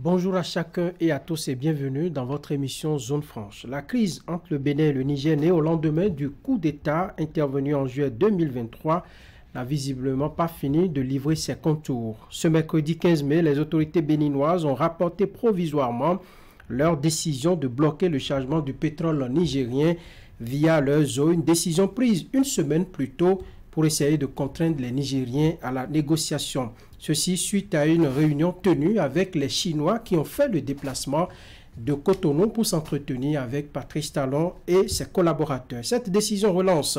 Bonjour à chacun et à tous et bienvenue dans votre émission Zone Franche. La crise entre le Bénin et le Niger née au lendemain du coup d'État intervenu en juillet 2023 n'a visiblement pas fini de livrer ses contours. Ce mercredi 15 mai, les autorités béninoises ont rapporté provisoirement leur décision de bloquer le chargement du pétrole nigérien via leurs eaux, une décision prise une semaine plus tôt pour essayer de contraindre les Nigériens à la négociation. Ceci suite à une réunion tenue avec les Chinois qui ont fait le déplacement de Cotonou pour s'entretenir avec Patrice Talon et ses collaborateurs. Cette décision relance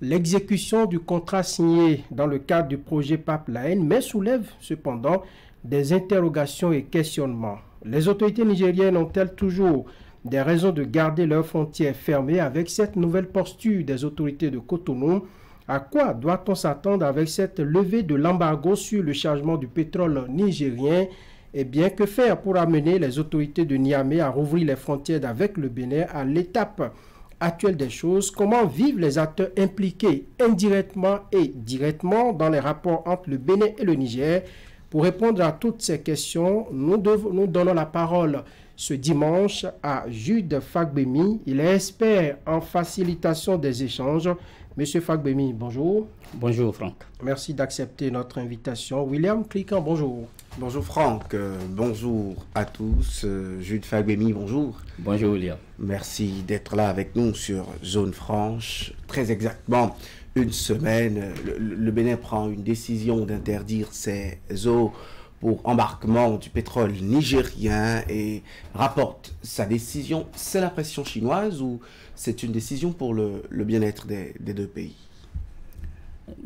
l'exécution du contrat signé dans le cadre du projet Pipeline, mais soulève cependant des interrogations et questionnements. Les autorités nigériennes ont-elles toujours des raisons de garder leurs frontières fermées avec cette nouvelle posture des autorités de Cotonou? À quoi doit-on s'attendre avec cette levée de l'embargo sur le chargement du pétrole nigérien? Eh bien, que faire pour amener les autorités de Niamey à rouvrir les frontières avec le Bénin à l'étape actuelle des choses? Comment vivent les acteurs impliqués indirectement et directement dans les rapports entre le Bénin et le Niger? Pour répondre à toutes ces questions, nous donnons la parole ce dimanche à Jude Fagbemi. Il est expert en facilitation des échanges. Monsieur Fagbemi, bonjour. Bonjour Franck. Merci d'accepter notre invitation. William Cliquant, bonjour. Bonjour Franck, bonjour à tous. Jude Fagbemi, bonjour. Bonjour William. Merci d'être là avec nous sur Zone Franche. Très exactement, une semaine, le Bénin prend une décision d'interdire ses eaux pour embarquement du pétrole nigérien et rapporte sa décision. C'est la pression chinoise ou c'est une décision pour le bien-être des deux pays?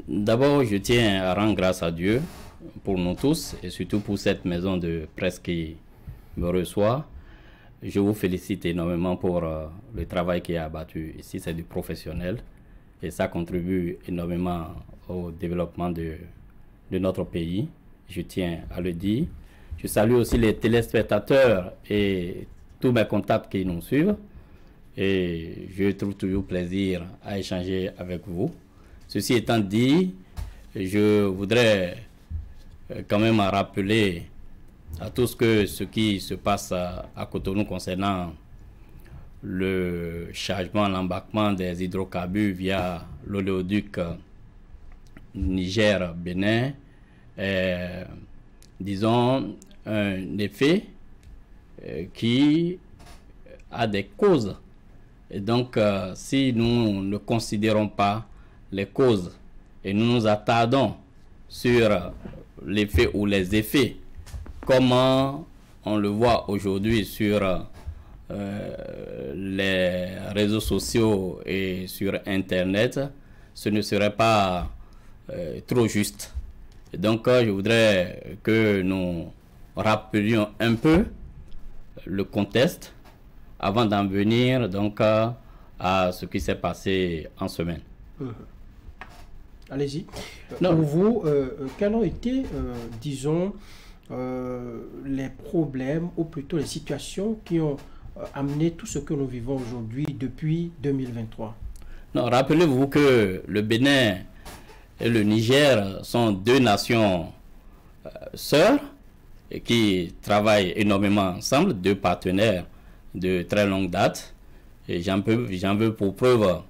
D'abord, je tiens à rendre grâce à Dieu pour nous tous et surtout pour cette maison de presse qui me reçoit. Je vous félicite énormément pour le travail qui est abattu ici. C'est du professionnel et ça contribue énormément au développement de notre pays. Je tiens à le dire. Je salue aussi les téléspectateurs et tous mes contacts qui nous suivent. Et je trouve toujours plaisir à échanger avec vous. Ceci étant dit, je voudrais quand même rappeler à tous que ce qui se passe à Cotonou concernant le chargement, l'embarquement des hydrocarbures via l'oléoduc Niger-Bénin est, disons, un effet qui a des causes. Et donc, si nous ne considérons pas les causes et nous nous attardons sur l'effet ou les effets, comment on le voit aujourd'hui sur les réseaux sociaux et sur Internet, ce ne serait pas trop juste. Et donc, je voudrais que nous rappelions un peu le contexte avant d'en venir donc à ce qui s'est passé en semaine. Allez-y. Pour vous, quels ont été, disons, les problèmes ou plutôt les situations qui ont amené tout ce que nous vivons aujourd'hui depuis 2023? Non, rappelez-vous que le Bénin et le Niger sont deux nations sœurs et qui travaillent énormément ensemble, deux partenaires de très longue date. Et j'en veux pour preuve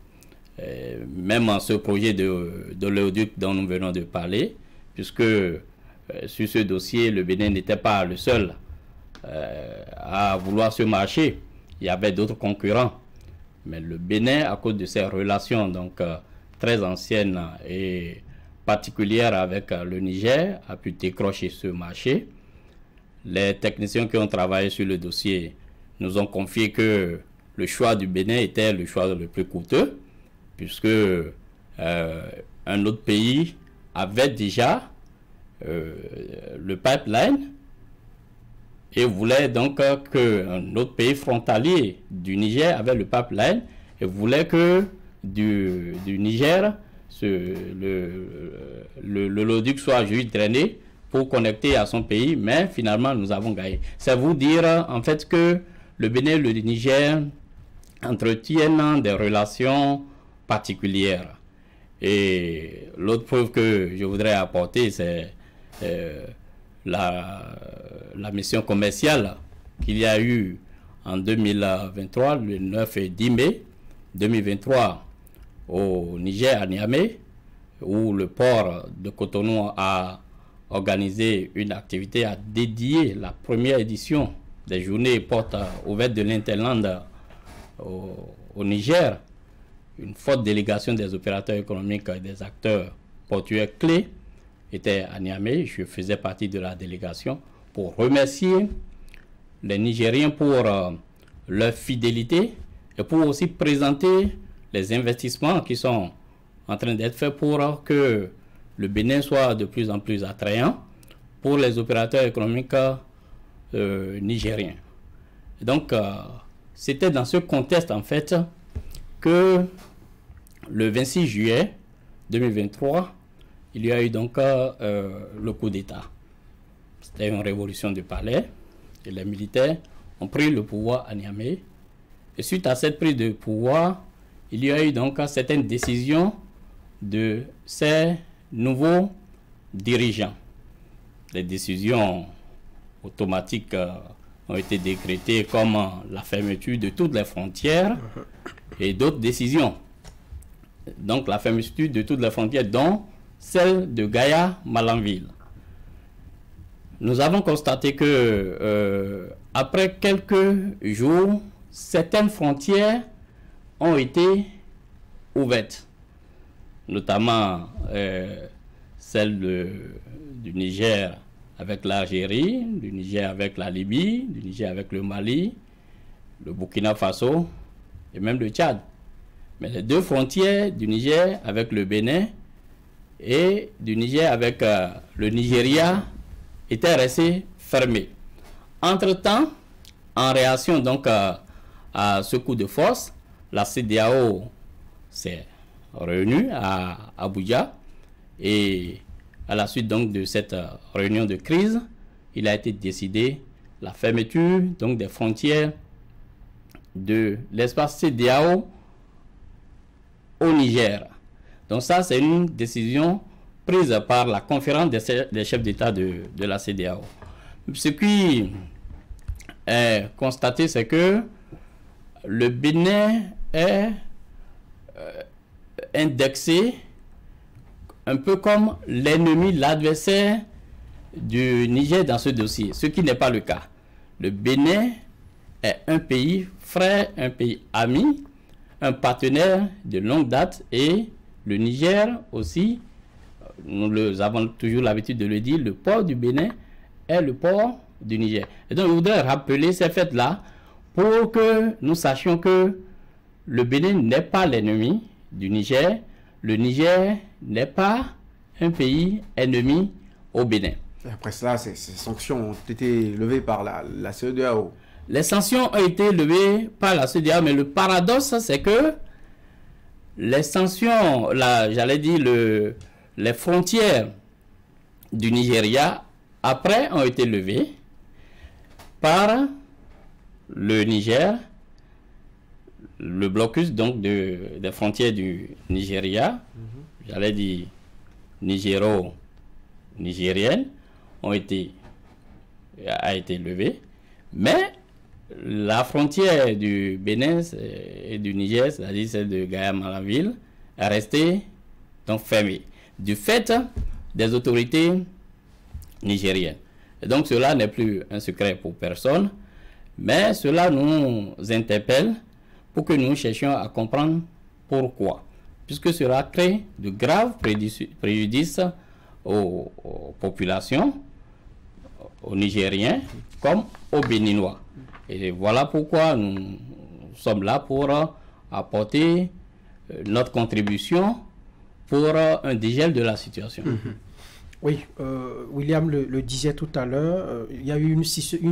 même en ce projet de l'oléoduc dont nous venons de parler, puisque sur ce dossier, le Bénin n'était pas le seul à vouloir se marcher. Il y avait d'autres concurrents. Mais le Bénin, à cause de ses relations donc très anciennes et particulières avec le Niger, a pu décrocher ce marché. Les techniciens qui ont travaillé sur le dossier nous ont confié que le choix du Bénin était le choix le plus coûteux, puisque un autre pays avait déjà le pipeline et voulait donc qu'un autre pays frontalier du Niger avait le pipeline et voulait que du Niger l'oléoduc soit juste drainé pour connecter à son pays, mais finalement nous avons gagné. C'est vous dire en fait que le Bénin et le Niger entretiennent des relations particulières. Et l'autre preuve que je voudrais apporter, c'est la mission commerciale qu'il y a eu en 2023, le 9 et 10 mai 2023 au Niger, à Niamey, où le port de Cotonou a organisé une activité à dédier la première édition des journées portes ouvertes de l'Interland au Niger. Une forte délégation des opérateurs économiques et des acteurs portuaires clés était à Niamey. Je faisais partie de la délégation pour remercier les Nigériens pour leur fidélité et pour aussi présenter les investissements qui sont en train d'être faits pour que le Bénin soit de plus en plus attrayant pour les opérateurs économiques nigériens. Et donc, c'était dans ce contexte, en fait, que le 26 juillet 2023, il y a eu donc le coup d'État. C'était une révolution du palais et les militaires ont pris le pouvoir à Niamey. Et suite à cette prise de pouvoir, il y a eu donc certaines décisions de ces nouveaux dirigeants. Les décisions automatiques ont été décrétées comme la fermeture de toutes les frontières et d'autres décisions. Donc la fermeture de toutes les frontières, dont celle de Gaya-Malanville. Nous avons constaté que après quelques jours, certaines frontières ont été ouvertes, notamment celle du Niger avec l'Algérie, du Niger avec la Libye, du Niger avec le Mali, le Burkina Faso et même le Tchad. Mais les deux frontières du Niger avec le Bénin et du Niger avec le Nigeria étaient restées fermées. Entre-temps, en réaction donc à ce coup de force, la CEDEAO s'est réunie à Abuja et à la suite donc de cette réunion de crise, il a été décidé la fermeture donc des frontières de l'espace CEDEAO au Niger. Donc ça, c'est une décision prise par la conférence des chefs d'État de la CEDEAO. Ce qui est constaté, c'est que le Bénin est indexé un peu comme l'ennemi, l'adversaire du Niger dans ce dossier, ce qui n'est pas le cas. Le Bénin est un pays frère, un pays ami, un partenaire de longue date, et le Niger aussi, nous avons toujours l'habitude de le dire, le port du Bénin est le port du Niger. Et donc je voudrais rappeler ces faits-là pour que nous sachions que le Bénin n'est pas l'ennemi du Niger, le Niger n'est pas un pays ennemi au Bénin. Et après cela, ces sanctions ont été levées par la CEDEAO. Les sanctions ont été levées par la CEDEAO, mais le paradoxe, c'est que les sanctions, j'allais dire, les frontières du Nigeria, après, ont été levées par le Niger, le blocus donc des frontières du Nigeria, j'allais dire nigéro-nigérienne, a été levée, mais la frontière du Bénin et du Niger, c'est-à-dire celle de Gaya-Malanville, est restée donc fermée du fait des autorités nigériennes. Et donc cela n'est plus un secret pour personne, mais cela nous interpelle pour que nous cherchions à comprendre pourquoi. Puisque cela crée de graves préjudices aux populations, aux Nigériens comme aux Béninois. Et voilà pourquoi nous sommes là pour apporter notre contribution pour un dégel de la situation. Oui, William le disait tout à l'heure, il y a eu une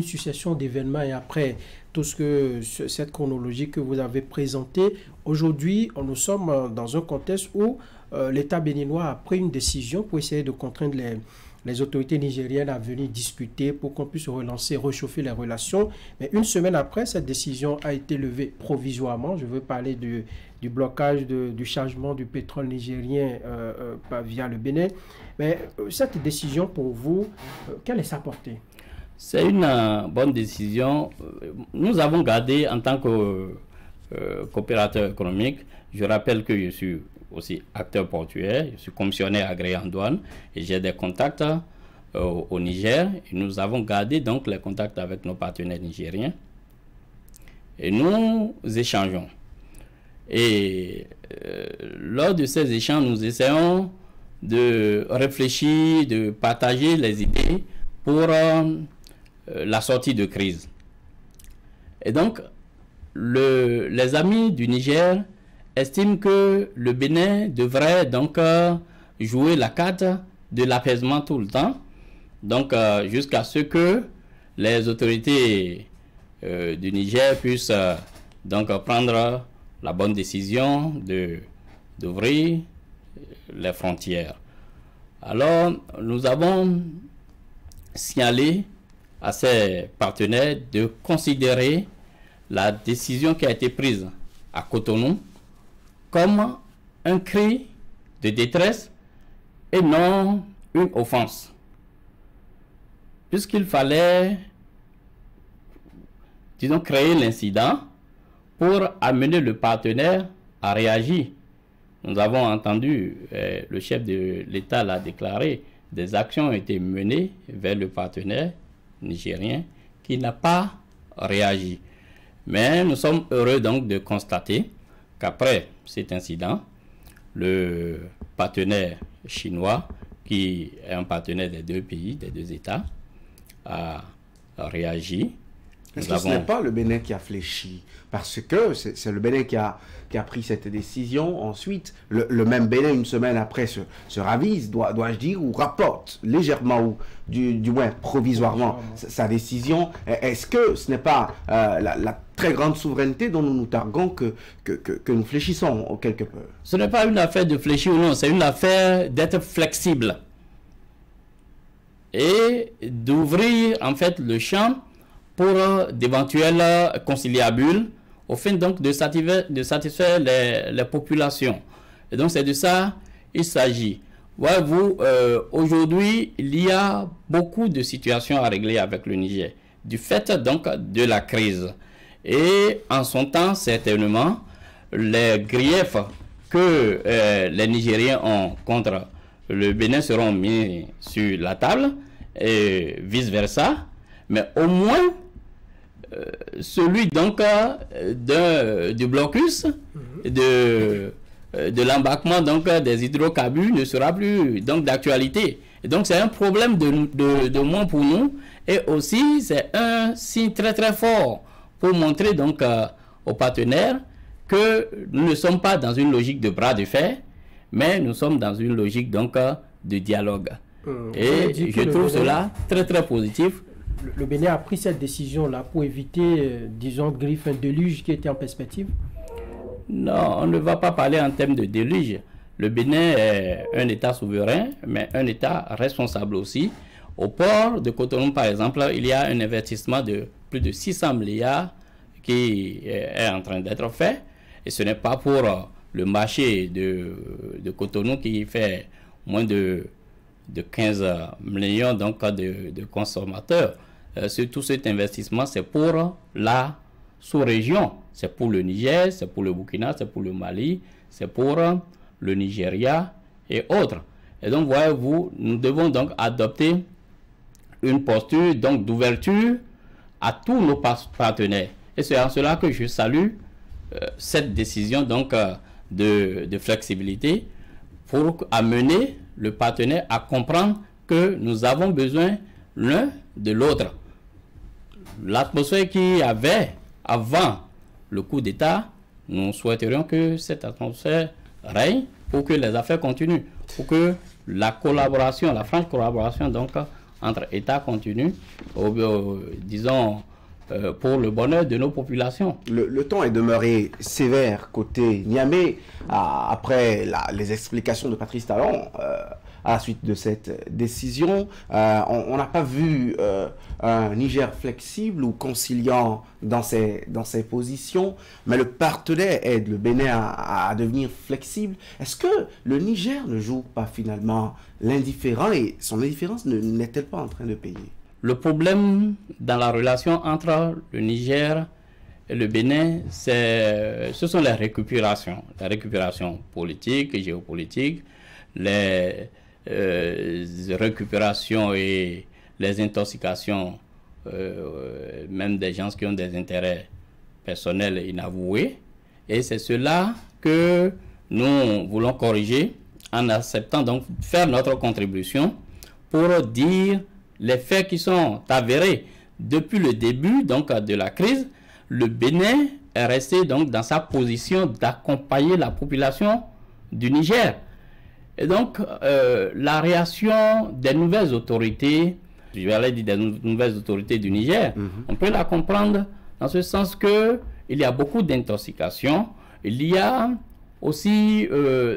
succession d'événements et après tout cette chronologie que vous avez présentée. Aujourd'hui, nous sommes dans un contexte où l'État béninois a pris une décision pour essayer de contraindre les autorités nigériennes à venir discuter pour qu'on puisse relancer, réchauffer les relations. Mais une semaine après, cette décision a été levée provisoirement. Je veux parler du blocage du chargement du pétrole nigérien via le Bénin. Mais cette décision, pour vous, quelle est sa portée? C'est une bonne décision. Nous avons gardé en tant que coopérateur économique, je rappelle que je suis aussi acteur portuaire, je suis commissionnaire agréé en douane et j'ai des contacts au Niger. Et nous avons gardé donc les contacts avec nos partenaires nigériens et nous échangeons. Et lors de ces échanges, nous essayons de réfléchir, de partager les idées pour la sortie de crise. Et donc, les amis du Niger estiment que le Bénin devrait donc jouer la carte de l'apaisement tout le temps, donc jusqu'à ce que les autorités du Niger puissent donc prendre la bonne décision d'ouvrir les frontières. Alors, nous avons signalé à ces partenaires de considérer la décision qui a été prise à Cotonou comme un cri de détresse et non une offense. Puisqu'il fallait, disons, créer l'incident pour amener le partenaire à réagir. Nous avons entendu, le chef de l'État l'a déclaré, des actions ont été menées vers le partenaire nigérien qui n'a pas réagi. Mais nous sommes heureux donc de constater qu'après cet incident, le partenaire chinois, qui est un partenaire des deux pays, des deux États, a réagi. Est-ce que ce n'est pas le Bénin qui a fléchi? Parce que c'est le Bénin qui a pris cette décision. Ensuite, le même Bénin, une semaine après, se ravise, dois-je dire, ou rapporte légèrement, ou du moins provisoirement, sa décision. Est-ce que ce n'est pas la très grande souveraineté dont nous nous targuons que nous fléchissons quelque peu? Ce n'est pas une affaire de fléchir ou non, c'est une affaire d'être flexible et d'ouvrir en fait le champ pour d'éventuelles conciliabules, au fin donc de satisfaire les populations. Et donc c'est de ça il s'agit. Voyez-vous, aujourd'hui, il y a beaucoup de situations à régler avec le Niger, du fait donc de la crise. Et en son temps, certainement, les griefs que les Nigériens ont contre le Bénin seront mis sur la table, et vice-versa. Mais au moins, celui donc du blocus, de l'embarquement donc des hydrocarbures ne sera plus donc d'actualité. Et donc c'est un problème de moins pour nous, et aussi c'est un signe très très fort pour montrer donc aux partenaires que nous ne sommes pas dans une logique de bras de fer, mais nous sommes dans une logique donc de dialogue. Et je trouve cela très très positif. Le Bénin a pris cette décision-là pour éviter, disons, griffe, un déluge qui était en perspective? Non, on ne va pas parler en termes de déluge. Le Bénin est un État souverain, mais un État responsable aussi. Au port de Cotonou, par exemple, il y a un investissement de plus de 600 milliards qui est en train d'être fait. Et ce n'est pas pour le marché de Cotonou qui fait moins de 15 millions donc, de consommateurs. Tout cet investissement, c'est pour la sous-région. C'est pour le Niger, c'est pour le Burkina, c'est pour le Mali, c'est pour le Nigeria et autres. Et donc, voyez-vous, nous devons donc adopter une posture donc d'ouverture à tous nos partenaires. Et c'est en cela que je salue cette décision donc de flexibilité pour amener le partenaire à comprendre que nous avons besoin l'un de l'autre. L'atmosphère qu'il y avait avant le coup d'État, nous souhaiterions que cette atmosphère règne pour que les affaires continuent, pour que la collaboration, la franche collaboration donc entre États continue, disons, pour le bonheur de nos populations. Le ton est demeuré sévère côté Niamey après les explications de Patrice Talon à la suite de cette décision. On n'a pas vu un Niger flexible ou conciliant dans ses positions, mais le partenaire aide le Bénin à devenir flexible. Est-ce que le Niger ne joue pas finalement l'indifférent et son indifférence n'est-elle pas en train de payer? Le problème dans la relation entre le Niger et le Bénin, ce sont les récupérations politiques et géopolitiques, les récupérations et les intoxications, même des gens qui ont des intérêts personnels inavoués. Et c'est cela que nous voulons corriger en acceptant donc faire notre contribution pour dire les faits qui sont avérés. Depuis le début donc de la crise, le Bénin est resté donc dans sa position d'accompagner la population du Niger. Et donc la réaction des nouvelles autorités, je vais aller dire des nouvelles autorités du Niger, on peut la comprendre dans ce sens que il y a beaucoup d'intoxication, il y a aussi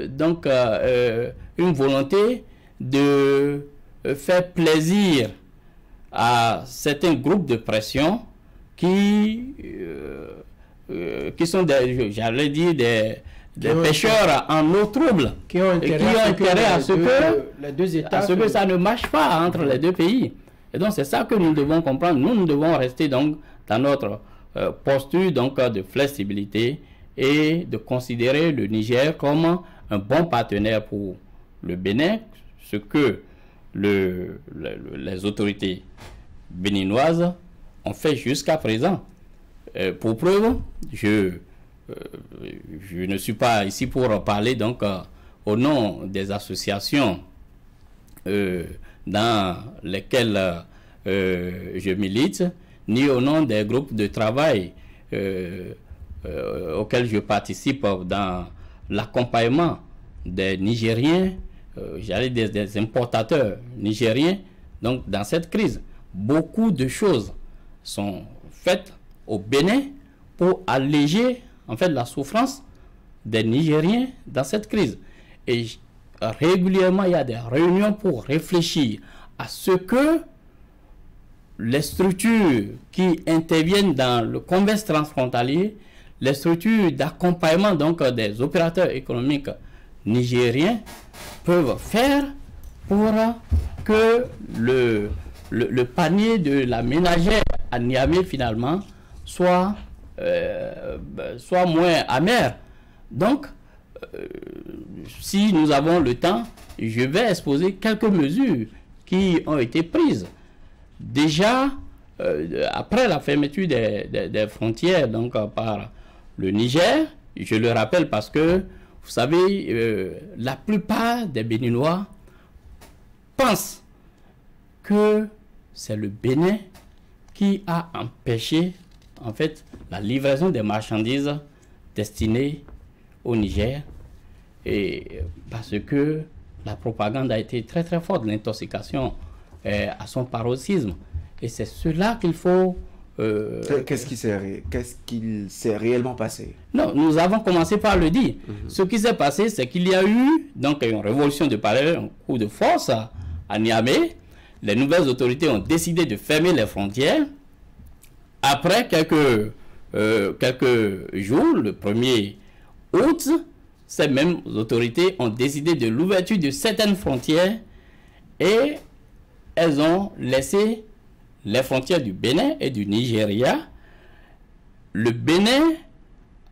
donc une volonté de faire plaisir à certains groupes de pression qui sont j'allais dire des pêcheurs en eau trouble, qui ont intérêt à ce que les deux États, à ce que ça ne marche pas entre les deux pays. Et donc c'est ça que nous devons comprendre. Nous devons rester donc dans notre posture donc de flexibilité et de considérer le Niger comme un bon partenaire pour le Bénin, ce que les autorités béninoises ont fait jusqu'à présent. Pour preuve, je ne suis pas ici pour parler donc au nom des associations dans lesquelles je milite, ni au nom des groupes de travail auxquels je participe dans l'accompagnement des Nigériens, j'allais dire des importateurs nigériens, donc dans cette crise. Beaucoup de choses sont faites au Bénin pour alléger en fait la souffrance des Nigériens dans cette crise. Et régulièrement, il y a des réunions pour réfléchir à ce que les structures qui interviennent dans le commerce transfrontalier, les structures d'accompagnement donc des opérateurs économiques nigériens peuvent faire pour que le panier de la ménagère à Niamey finalement soit moins amer. Donc, si nous avons le temps, je vais exposer quelques mesures qui ont été prises. Déjà, après la fermeture des frontières donc, par le Niger, je le rappelle parce que, vous savez, la plupart des Béninois pensent que c'est le Bénin qui a empêché en fait la livraison des marchandises destinées au Niger, et parce que la propagande a été très très forte, l'intoxication à son paroxysme, et c'est cela qu'il faut... Qu'est-ce qu'il s'est réellement passé? Non, nous avons commencé par le dire. Ce qui s'est passé, c'est qu'il y a eu donc une révolution de palais, un coup de force à Niamey. Les nouvelles autorités ont décidé de fermer les frontières. Après quelques jours, le 1er août, ces mêmes autorités ont décidé de l'ouverture de certaines frontières et elles ont laissé les frontières du Bénin et du Nigeria. Le Bénin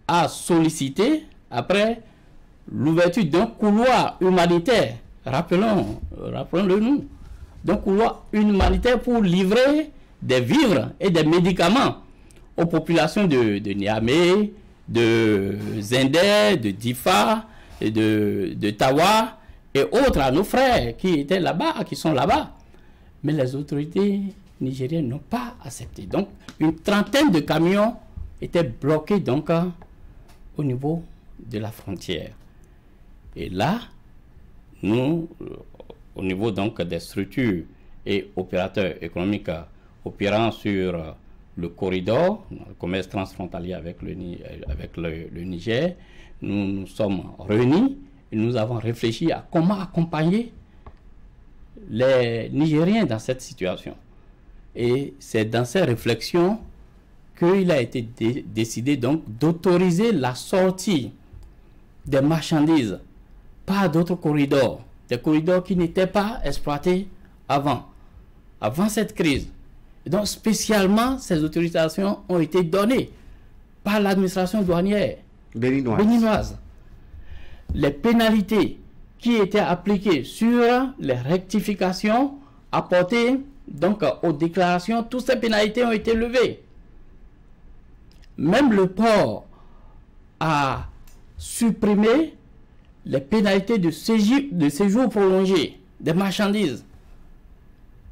a sollicité, après l'ouverture d'un couloir humanitaire, rappelons-le nous, d'un couloir humanitaire pour livrer des vivres et des médicaments aux populations de Niamey, de Zender, de Difa, de Tawa et autres, à nos frères qui étaient là-bas, qui sont là-bas. Mais les autorités nigériennes n'ont pas accepté. Donc, une trentaine de camions étaient bloqués donc au niveau de la frontière. Et là, nous, au niveau donc des structures et opérateurs économiques opérant sur le corridor, le commerce transfrontalier avec le Niger, nous nous sommes réunis et nous avons réfléchi à comment accompagner les Nigériens dans cette situation. Et c'est dans ces réflexions qu'il a été décidé donc d'autoriser la sortie des marchandises par d'autres corridors, des corridors qui n'étaient pas exploités avant cette crise. Et donc spécialement, ces autorisations ont été données par l'administration douanière béninoise. Les pénalités qui étaient appliquées sur les rectifications apportées donc aux déclarations, toutes ces pénalités ont été levées. Même le port a supprimé les pénalités de séjour prolongé des marchandises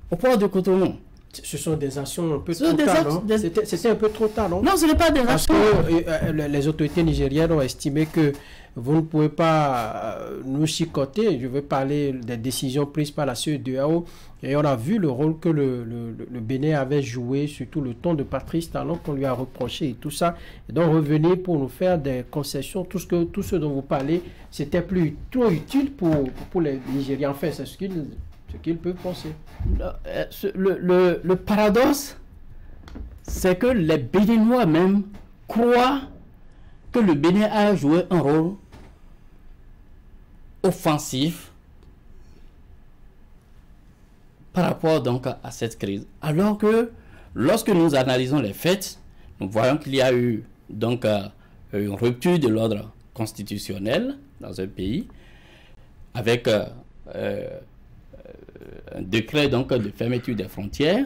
au port de Cotonou. Ce sont des actions un peu trop tard, non? C'était un peu trop tard, non? Non, ce n'est pas des actions. Parce que les autorités nigériennes ont estimé que vous ne pouvez pas nous chicoter. Je veux parler des décisions prises par la CEDEAO. Et on a vu le rôle que le Bénin avait joué, surtout le ton de Patrice Talon qu'on lui a reproché et tout ça. Et donc revenir pour nous faire des concessions, tout ce dont vous parlez, c'était plus trop utile pour les Nigériens. Enfin, c'est ce qu'ils peuvent penser. Le paradoxe, c'est que les Béninois même croient que le Bénin a joué un rôle offensif par rapport donc à cette crise. Alors que lorsque nous analysons les faits, nous voyons qu'il y a eu donc une rupture de l'ordre constitutionnel dans un pays avec un décret donc de fermeture des frontières.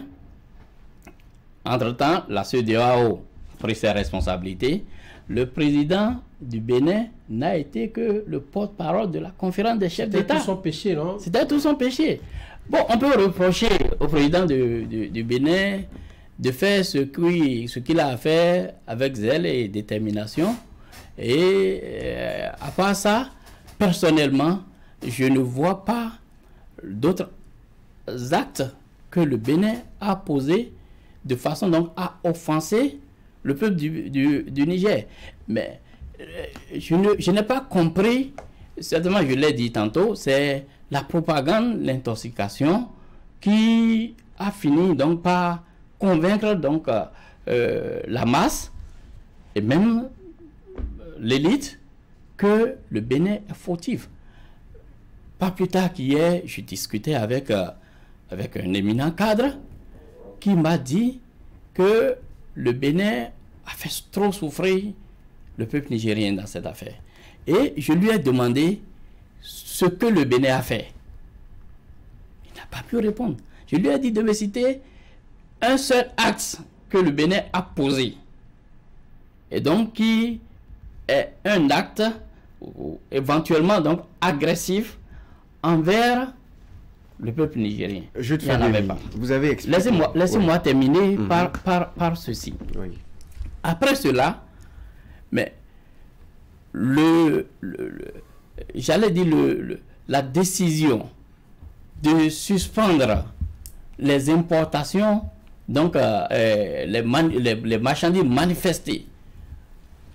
Entre-temps, la CEDEAO a pris ses responsabilités. Le président du Bénin n'a été que le porte-parole de la conférence des chefs d'État. C'était tout son péché, non? C'était tout son péché. Bon, on peut reprocher au président du Bénin de faire ce qu'il a fait avec zèle et détermination. Et à part ça, personnellement, je ne vois pas d'autres actes que le Bénin a posés de façon donc à offenser le peuple du Niger. Mais je n'ai pas compris, certainement je l'ai dit tantôt, c'est la propagande, l'intoxication qui a fini donc par convaincre donc la masse et même l'élite que le Bénin est fautif. Pas plus tard qu'hier, je discutais avec un éminent cadre qui m'a dit que le Bénin a fait trop souffrir le peuple nigérien dans cette affaire. Et je lui ai demandé ce que le Bénin a fait. Il n'a pas pu répondre. Je lui ai dit de me citer un seul acte que le Bénin a posé. Et donc qui est un acte éventuellement donc agressif envers le peuple nigérien. Je te fais pas. Vous avez expliqué. Laissez-moi terminer par ceci. Oui. Après cela, mais j'allais dire la décision de suspendre les importations, donc les marchandises manifestées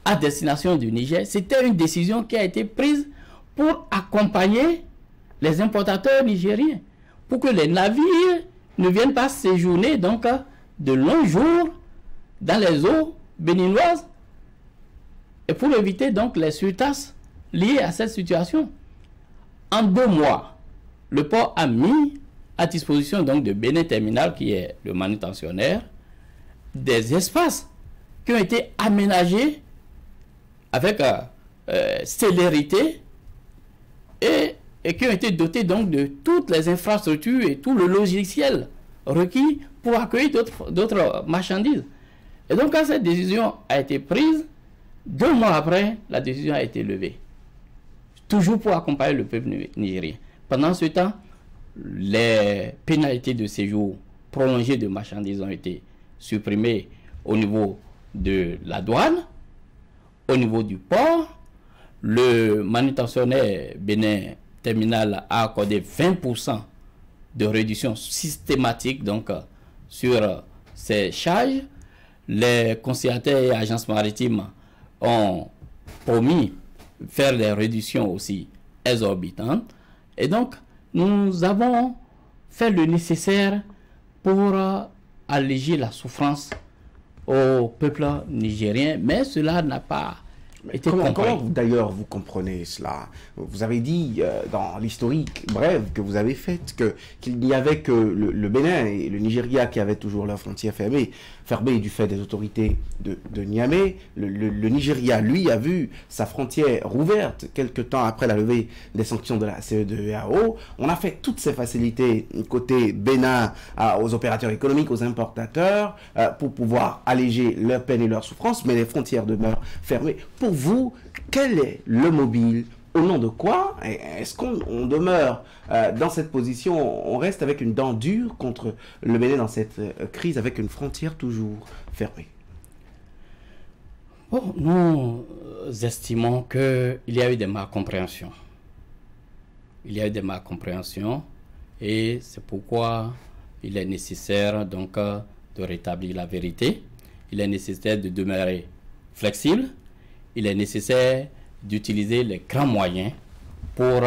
à destination du Niger, c'était une décision qui a été prise pour accompagner les importateurs nigériens, pour que les navires ne viennent pas séjourner donc de longs jours dans les eaux béninoises et pour éviter donc les surtasses liées à cette situation. En 2 mois, le port a mis à disposition donc de Bénin Terminal, qui est le manutentionnaire, des espaces qui ont été aménagés avec célérité et qui ont été dotés donc de toutes les infrastructures et tout le logiciel requis pour accueillir d'autres marchandises. Et donc quand cette décision a été prise, 2 mois après, la décision a été levée. Toujours pour accompagner le peuple nigérien. Pendant ce temps, les pénalités de séjour prolongées de marchandises ont été supprimées au niveau de la douane, au niveau du port. Le manutentionnaire Bénin Terminal a accordé 20% de réduction systématique donc sur ces charges. Les conciliateurs et agences maritimes ont promis faire des réductions aussi exorbitantes. Et donc, nous avons fait le nécessaire pour alléger la souffrance au peuple nigérien, mais cela n'a pas été compris. Comment d'ailleurs vous comprenez cela? Vous avez dit dans l'historique brève que vous avez faite qu'il n'y avait que le Bénin et le Nigeria qui avaient toujours leurs frontières fermées du fait des autorités de Niamey. Le Nigeria, lui, a vu sa frontière rouverte quelques temps après la levée des sanctions de la CEDEAO. On a fait toutes ces facilités côté Bénin aux opérateurs économiques, aux importateurs, pour pouvoir alléger leurs peines et leurs souffrances, mais les frontières demeurent fermées. Pour vous, quel est le mobile? Au nom de quoi est-ce qu'on demeure dans cette position? On reste avec une dent dure contre le Bénin dans cette crise, avec une frontière toujours fermée. Bon, nous estimons qu'il y a eu des malcompréhensions. Il y a eu des malcompréhensions et c'est pourquoi il est nécessaire donc de rétablir la vérité. Il est nécessaire de demeurer flexible. Il est nécessaire d'utiliser les grands moyens pour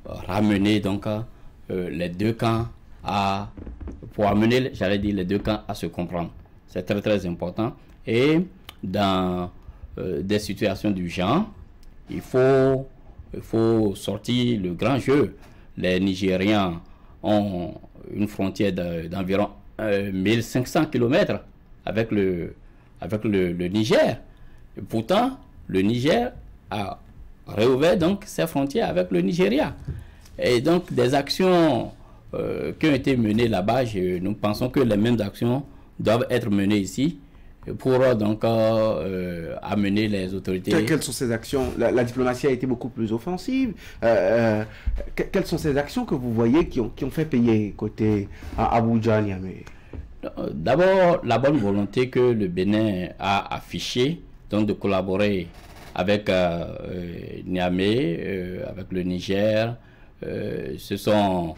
ramener donc les deux camps pour amener, j'allais dire, les deux camps à se comprendre. C'est très très important. Et dans des situations du genre, il faut sortir le grand jeu. Les Nigérians ont une frontière d'environ 1500 km avec le Niger. Et pourtant, le Niger a réouvert donc ses frontières avec le Nigeria. Et donc des actions qui ont été menées là-bas, nous pensons que les mêmes actions doivent être menées ici pour donc amener les autorités. Quelles sont ces actions? La diplomatie a été beaucoup plus offensive. Quelles sont ces actions que vous voyez qui ont fait payer côté Abuja, Niamey? D'abord, la bonne volonté que le Bénin a affichée, donc de collaborer avec Niamey, avec le Niger, ne sont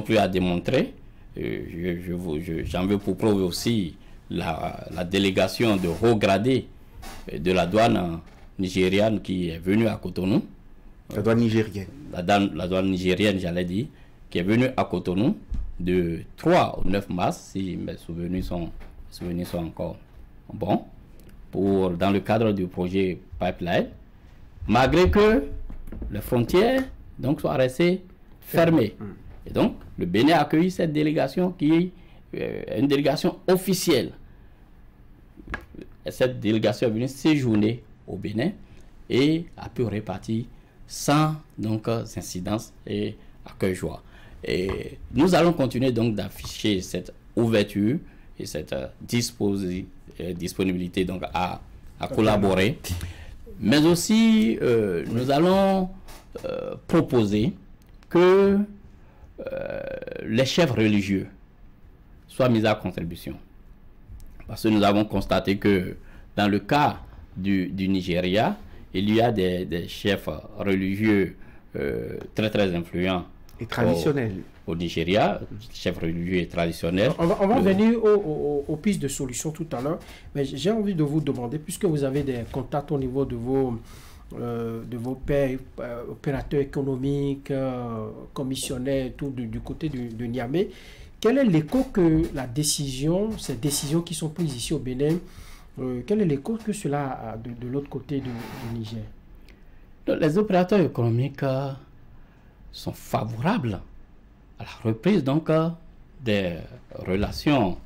plus à démontrer. J'en veux pour preuve aussi la délégation de haut gradé de la douane nigériane qui est venue à Cotonou. La douane nigérienne. La douane nigérienne, j'allais dire, qui est venue à Cotonou de 3 au 9 mars, si mes souvenirs sont encore bons, dans le cadre du projet Pipeline, malgré que les frontières donc, soient restées fermées. Et donc, le Bénin a accueilli cette délégation qui est une délégation officielle. Et cette délégation est venue séjourner au Bénin et a pu repartir sans donc, incidences et accueil joie. Et nous allons continuer donc d'afficher cette ouverture et cette disponibilité donc à collaborer. Mais aussi, nous allons proposer que les chefs religieux soient mis à contribution. Parce que nous avons constaté que dans le cas du Nigeria, il y a des chefs religieux très très influents et traditionnels au Nigeria, chefs religieux et traditionnels. On va venir aux pistes de solutions tout à l'heure, mais j'ai envie de vous demander, puisque vous avez des contacts au niveau de vos pairs, opérateurs économiques, commissionnaires, tout du côté de Niamey, quel est l'écho que ces décisions qui sont prises ici au Bénin, quel est l'écho que cela a de l'autre côté du Niger? Les opérateurs économiques sont favorables à la reprise donc des relations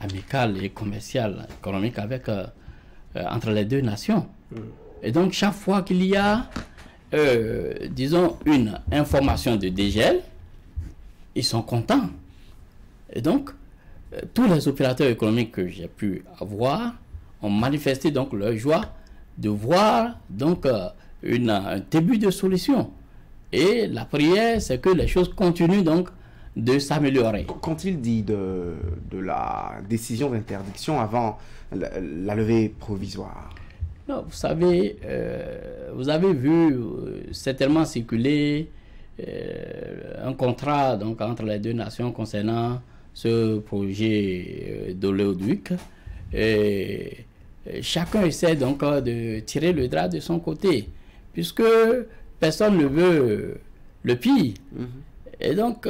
amicales et commerciales, économiques entre les deux nations. Et donc chaque fois qu'il y a, disons, une information de dégel, ils sont contents. Et donc, tous les opérateurs économiques que j'ai pu avoir ont manifesté donc leur joie de voir donc un début de solution. Et la prière, c'est que les choses continuent donc de s'améliorer. Qu'ont-ils dit de la décision d'interdiction avant la levée provisoire? Non, vous savez, vous avez vu certainement circuler un contrat donc, entre les deux nations concernant ce projet d'oléoduc. Et chacun essaie donc de tirer le drap de son côté, puisque personne ne veut le pire. Et donc,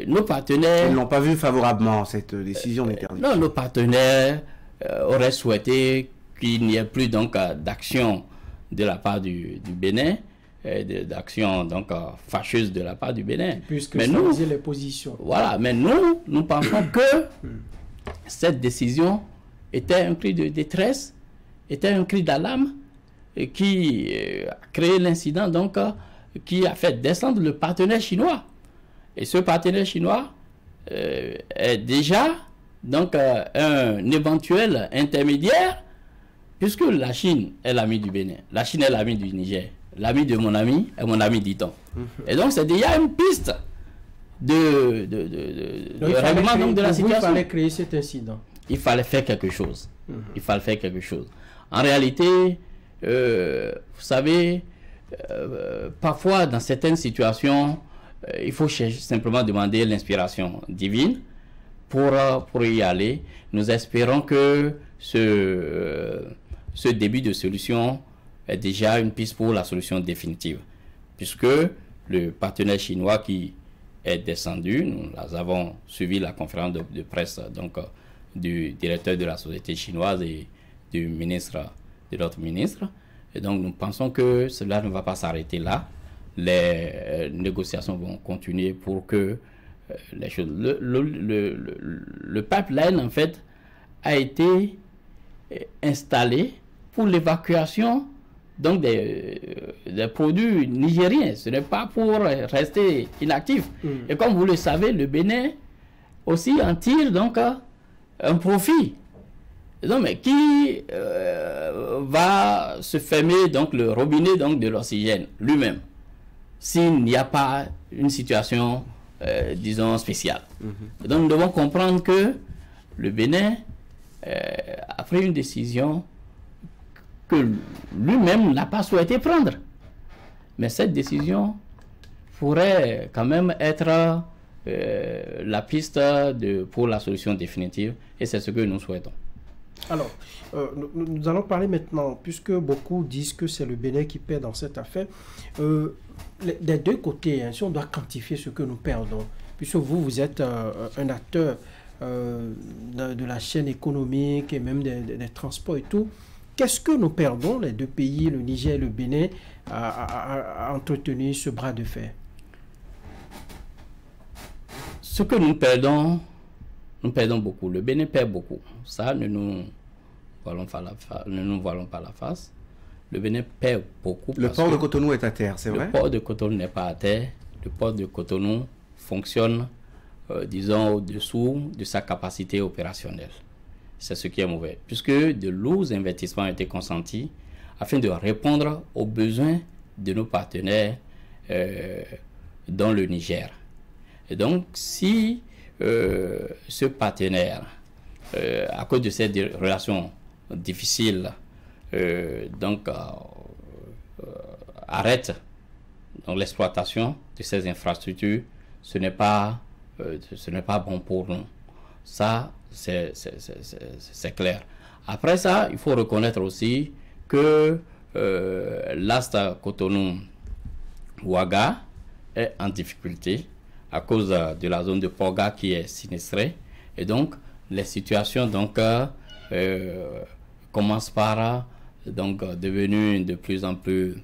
nos partenaires... Ils n'ont pas vu favorablement cette décision d'interdiction. Non, nos partenaires auraient souhaité qu'il n'y ait plus donc d'action de la part du Bénin, d'action donc fâcheuse de la part du Bénin. Puisque mais nous, les positions. Voilà, mais nous pensons que cette décision était un cri de détresse, était un cri d'alarme qui a créé l'incident donc qui a fait descendre le partenaire chinois. Et ce partenaire chinois est déjà donc un éventuel intermédiaire, puisque la Chine est l'ami du Bénin, la Chine est l'ami du Niger, l'ami de mon ami est mon ami, dit-on. Et donc c'est déjà une piste de règlement de la situation. Il fallait créer cet incident. Il fallait faire quelque chose. Il fallait faire quelque chose. En réalité, vous savez, parfois dans certaines situations, il faut simplement demander l'inspiration divine pour y aller. Nous espérons que ce début de solution est déjà une piste pour la solution définitive. Puisque le partenaire chinois qui est descendu, nous avons suivi la conférence de presse donc, du directeur de la société chinoise et du ministre, de notre ministre. Et donc nous pensons que cela ne va pas s'arrêter là. Les négociations vont continuer pour que les choses... Le pipeline, en fait, a été installé pour l'évacuation donc des produits nigériens. Ce n'est pas pour rester inactif. Et comme vous le savez, le Bénin aussi en tire donc un profit. Donc, mais qui va se fermer donc le robinet donc de l'oxygène lui-même s'il n'y a pas une situation disons spéciale. Donc nous devons comprendre que le Bénin a pris une décision que lui-même n'a pas souhaité prendre. Mais cette décision pourrait quand même être la piste pour la solution définitive, et c'est ce que nous souhaitons. Alors, nous allons parler maintenant, puisque beaucoup disent que c'est le Bénin qui perd dans cette affaire. Des deux côtés, hein, si on doit quantifier ce que nous perdons, puisque vous êtes un acteur de la chaîne économique et même des transports et tout, qu'est-ce que nous perdons, les deux pays, le Niger et le Bénin, à entretenir ce bras de fer? Ce que nous perdons beaucoup. Le Bénin perd beaucoup. Ça, ne nous voilons pas la face. Le Bénin perd beaucoup. Le port de Cotonou est à terre, c'est vrai? Le port de Cotonou n'est pas à terre. Le port de Cotonou fonctionne, disons, au-dessous de sa capacité opérationnelle. C'est ce qui est mauvais. Puisque de lourds investissements ont été consentis afin de répondre aux besoins de nos partenaires dans le Niger. Et donc, si ce partenaire, à cause de cette relation difficile, arrête l'exploitation de ces infrastructures, ce n'est pas bon pour nous. Ça, c'est clair. Après ça, il faut reconnaître aussi que l'Ast Cotonou-Ouaga est en difficulté à cause de la zone de Poga qui est sinistrée. Et donc, les situations commencent par devenir de plus en plus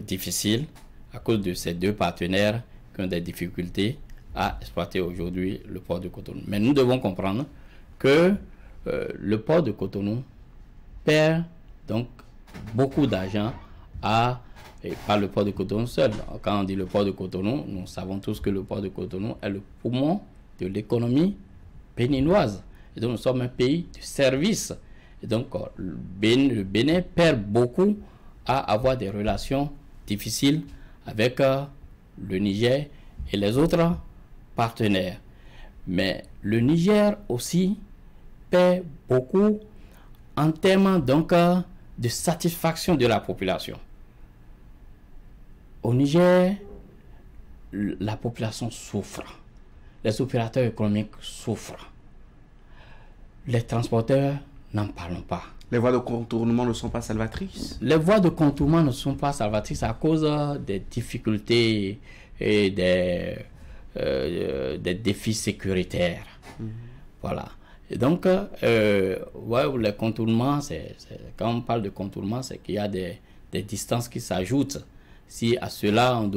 difficiles à cause de ces deux partenaires qui ont des difficultés à exploiter aujourd'hui le port de Cotonou. Mais nous devons comprendre que le port de Cotonou perd donc beaucoup d'argent et pas le port de Cotonou seul. Quand on dit le port de Cotonou, nous savons tous que le port de Cotonou est le poumon de l'économie béninoise. Et donc nous sommes un pays de service. Et donc le Bénin perd beaucoup à avoir des relations difficiles avec le Niger et les autres partenaires. Mais le Niger aussi perd beaucoup en termes donc de satisfaction de la population. Au Niger, la population souffre. Les opérateurs économiques souffrent. Les transporteurs, n'en parlons pas. Les voies de contournement ne sont pas salvatrices? Les voies de contournement ne sont pas salvatrices à cause des difficultés et des défis sécuritaires. Voilà. Et donc, ouais, les contournements, quand on parle de contournement, c'est qu'il y a des distances qui s'ajoutent. Si à cela, on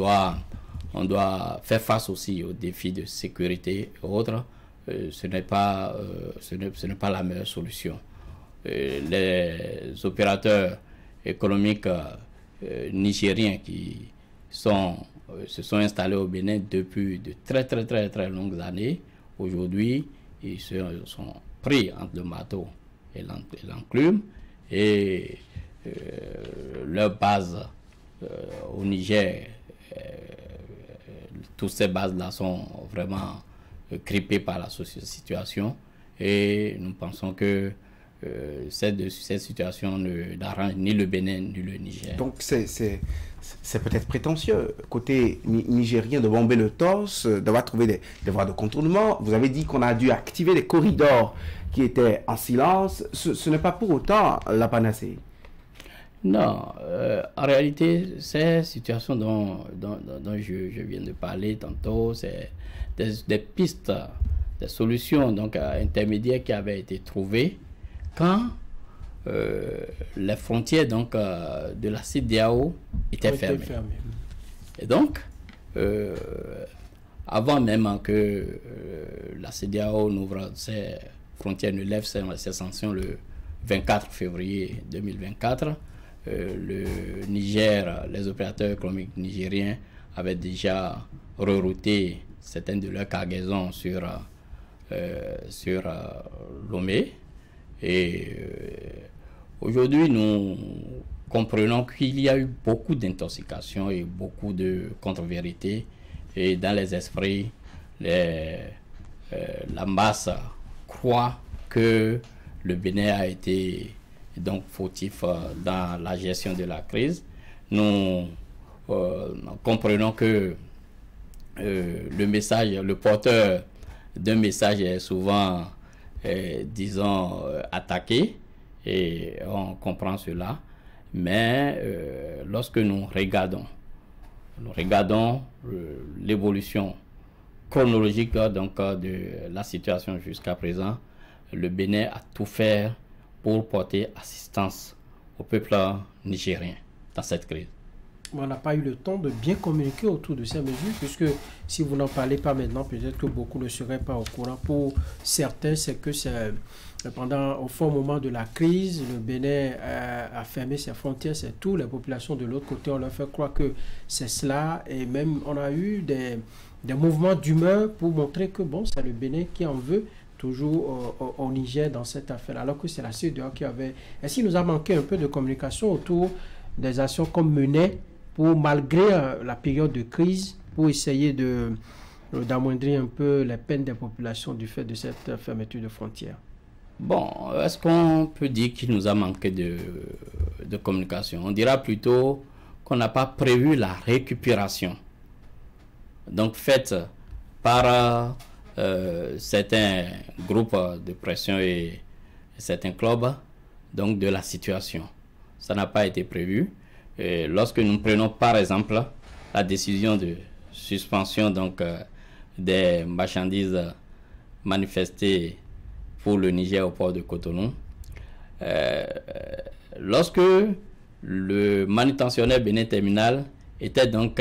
doit faire face aussi aux défis de sécurité et autres, ce n'est pas la meilleure solution. Les opérateurs économiques nigériens qui se sont installés au Bénin depuis de très longues années, aujourd'hui, ils sont pris entre le marteau et l'enclume, et leur base au Niger, toutes ces bases-là sont vraiment grippées par la situation, et nous pensons que cette situation n'arrange ni le Bénin ni le Niger. Donc c'est peut-être prétentieux, côté nigérien, de bomber le torse, d'avoir trouvé des voies de contournement. Vous avez dit qu'on a dû activer les corridors qui étaient en silence. Ce n'est pas pour autant la panacée. Non, en réalité, ces situations dont je viens de parler tantôt, c'est des pistes, des solutions donc intermédiaires qui avaient été trouvées quand les frontières donc, de la CEDEAO étaient fermées. Et donc, avant même que la CEDEAO n'ouvre ses frontières, ne lève ses sanctions le 24 février 2024, le Niger, les opérateurs économiques nigériens avaient déjà rerouté certaines de leurs cargaisons sur Lomé. Et aujourd'hui, nous comprenons qu'il y a eu beaucoup d'intoxication et beaucoup de contre-vérités. Et dans les esprits, la masse croit que le Bénin a été donc fautif dans la gestion de la crise. Nous comprenons que le porteur d'un message est souvent, disons, attaqué, et on comprend cela. Mais lorsque nous regardons l'évolution chronologique donc, de la situation jusqu'à présent, le Bénin a tout fait pour porter assistance au peuple nigérien dans cette crise. On n'a pas eu le temps de bien communiquer autour de ces mesures, puisque si vous n'en parlez pas maintenant, peut-être que beaucoup ne seraient pas au courant. Pour certains, c'est que au fort moment de la crise, le Bénin a fermé ses frontières, c'est tout. Les populations de l'autre côté, on leur fait croire que c'est cela. Et même, on a eu des mouvements d'humeur pour montrer que, bon, c'est le Bénin qui en veut toujours au Niger dans cette affaire, alors que c'est la CEDEAO qui avait... Est-ce qu'il nous a manqué un peu de communication autour des actions qu'on menait pour, malgré la période de crise, pour essayer d'amoindrir un peu les peines des populations du fait de cette fermeture de frontières? Bon, est-ce qu'on peut dire qu'il nous a manqué de communication? On dira plutôt qu'on n'a pas prévu la récupération, donc faite par certains groupes de pression et certains clubs donc de la situation. Ça n'a pas été prévu. Et lorsque nous prenons par exemple la décision de suspension donc des marchandises manifestées pour le Niger au port de Cotonou, lorsque le manutentionnaire Bénin Terminal était donc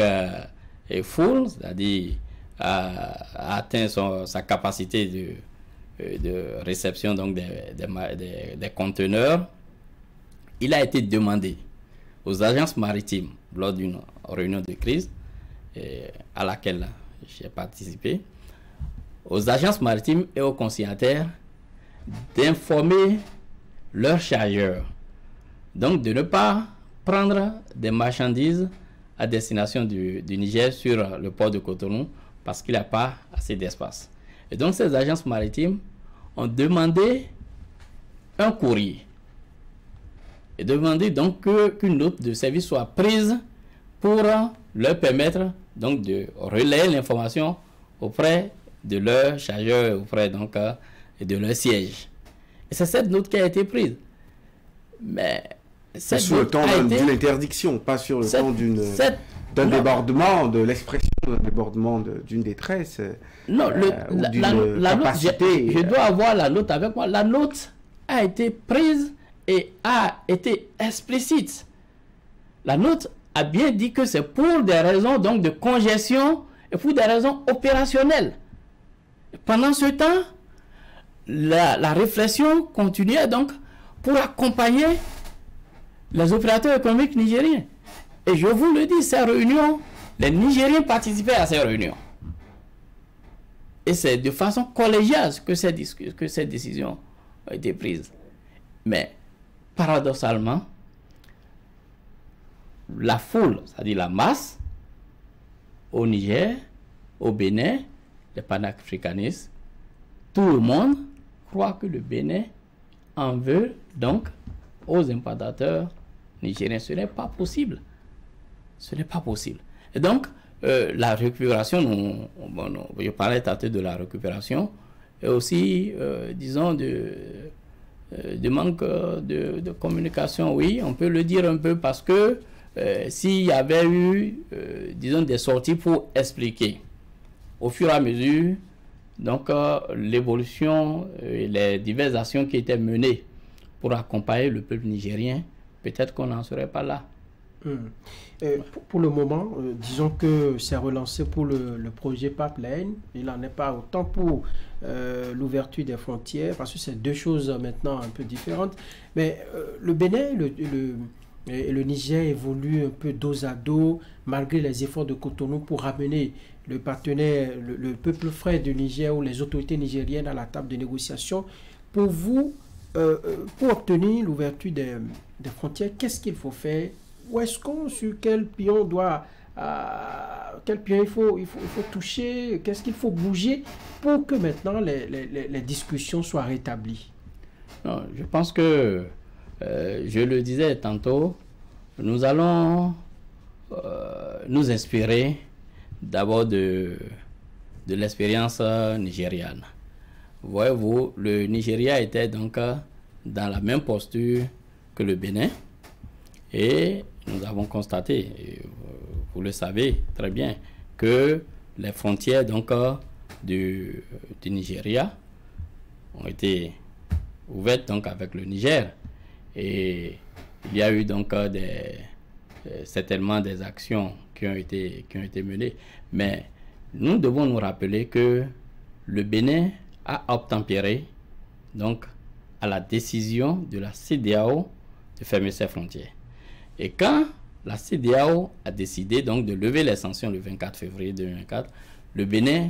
full, c'est-à-dire a atteint sa capacité de réception donc des conteneurs, il a été demandé aux agences maritimes lors d'une réunion de crise à laquelle j'ai participé, aux agences maritimes et aux consignataires d'informer leurs chargeurs, donc de ne pas prendre des marchandises à destination du Niger sur le port de Cotonou parce qu'il n'y a pas assez d'espace. Et donc ces agences maritimes ont demandé un courrier et demandé donc qu'une note de service soit prise pour leur permettre donc de relayer l'information auprès de leur chargeur, auprès donc de leur siège. Et c'est cette note qui a été prise. Mais c'est sur le temps d'une interdiction, pas sur le temps d'un débordement de l'expression, d'un débordement d'une détresse. Non, la capacité. Je dois avoir la note avec moi. La note a été prise et a été explicite. La note a bien dit que c'est pour des raisons donc de congestion et pour des raisons opérationnelles. Pendant ce temps, la réflexion continuait donc pour accompagner les opérateurs économiques nigériens. Et je vous le dis, ces réunions, les Nigériens participaient à ces réunions. Et c'est de façon collégiale que ces décisions ont été prises. Mais, paradoxalement, la foule, c'est-à-dire la masse, au Niger, au Bénin, les panafricanistes, tout le monde croit que le Bénin en veut donc aux importateurs nigériens. Ce n'est pas possible. Ce n'est pas possible. Et donc, la récupération, je parlais tantôt de la récupération, et aussi, disons, de manque de communication, oui, on peut le dire un peu parce que s'il y avait eu, disons, des sorties pour expliquer au fur et à mesure, donc, l'évolution et les diverses actions qui étaient menées pour accompagner le peuple nigérien, peut-être qu'on n'en serait pas là. Pour le moment, disons que c'est relancé pour le projet Pipeline. Il n'en est pas autant pour l'ouverture des frontières, parce que c'est deux choses maintenant un peu différentes. Mais le Bénin et le Niger évoluent un peu dos à dos, malgré les efforts de Cotonou pour ramener le partenaire, le peuple frère du Niger ou les autorités nigériennes à la table de négociation. Pour vous, pour obtenir l'ouverture des frontières, qu'est-ce qu'il faut faire? Où est-ce sur quel pion il faut toucher? Qu'est-ce qu'il faut bouger pour que maintenant les discussions soient rétablies? Non, je pense que, je le disais tantôt, nous allons nous inspirer d'abord de l'expérience nigériane. Voyez-vous, le Nigeria était donc dans la même posture que le Bénin. Et nous avons constaté, vous le savez très bien, que les frontières donc, du Nigeria ont été ouvertes donc, avec le Niger. Et il y a eu donc certainement des actions qui ont été menées. Mais nous devons nous rappeler que le Bénin a obtempéré donc, à la décision de la CEDEAO de fermer ses frontières. Et quand la CEDEAO a décidé donc de lever les sanctions le 24 février 2024, le Bénin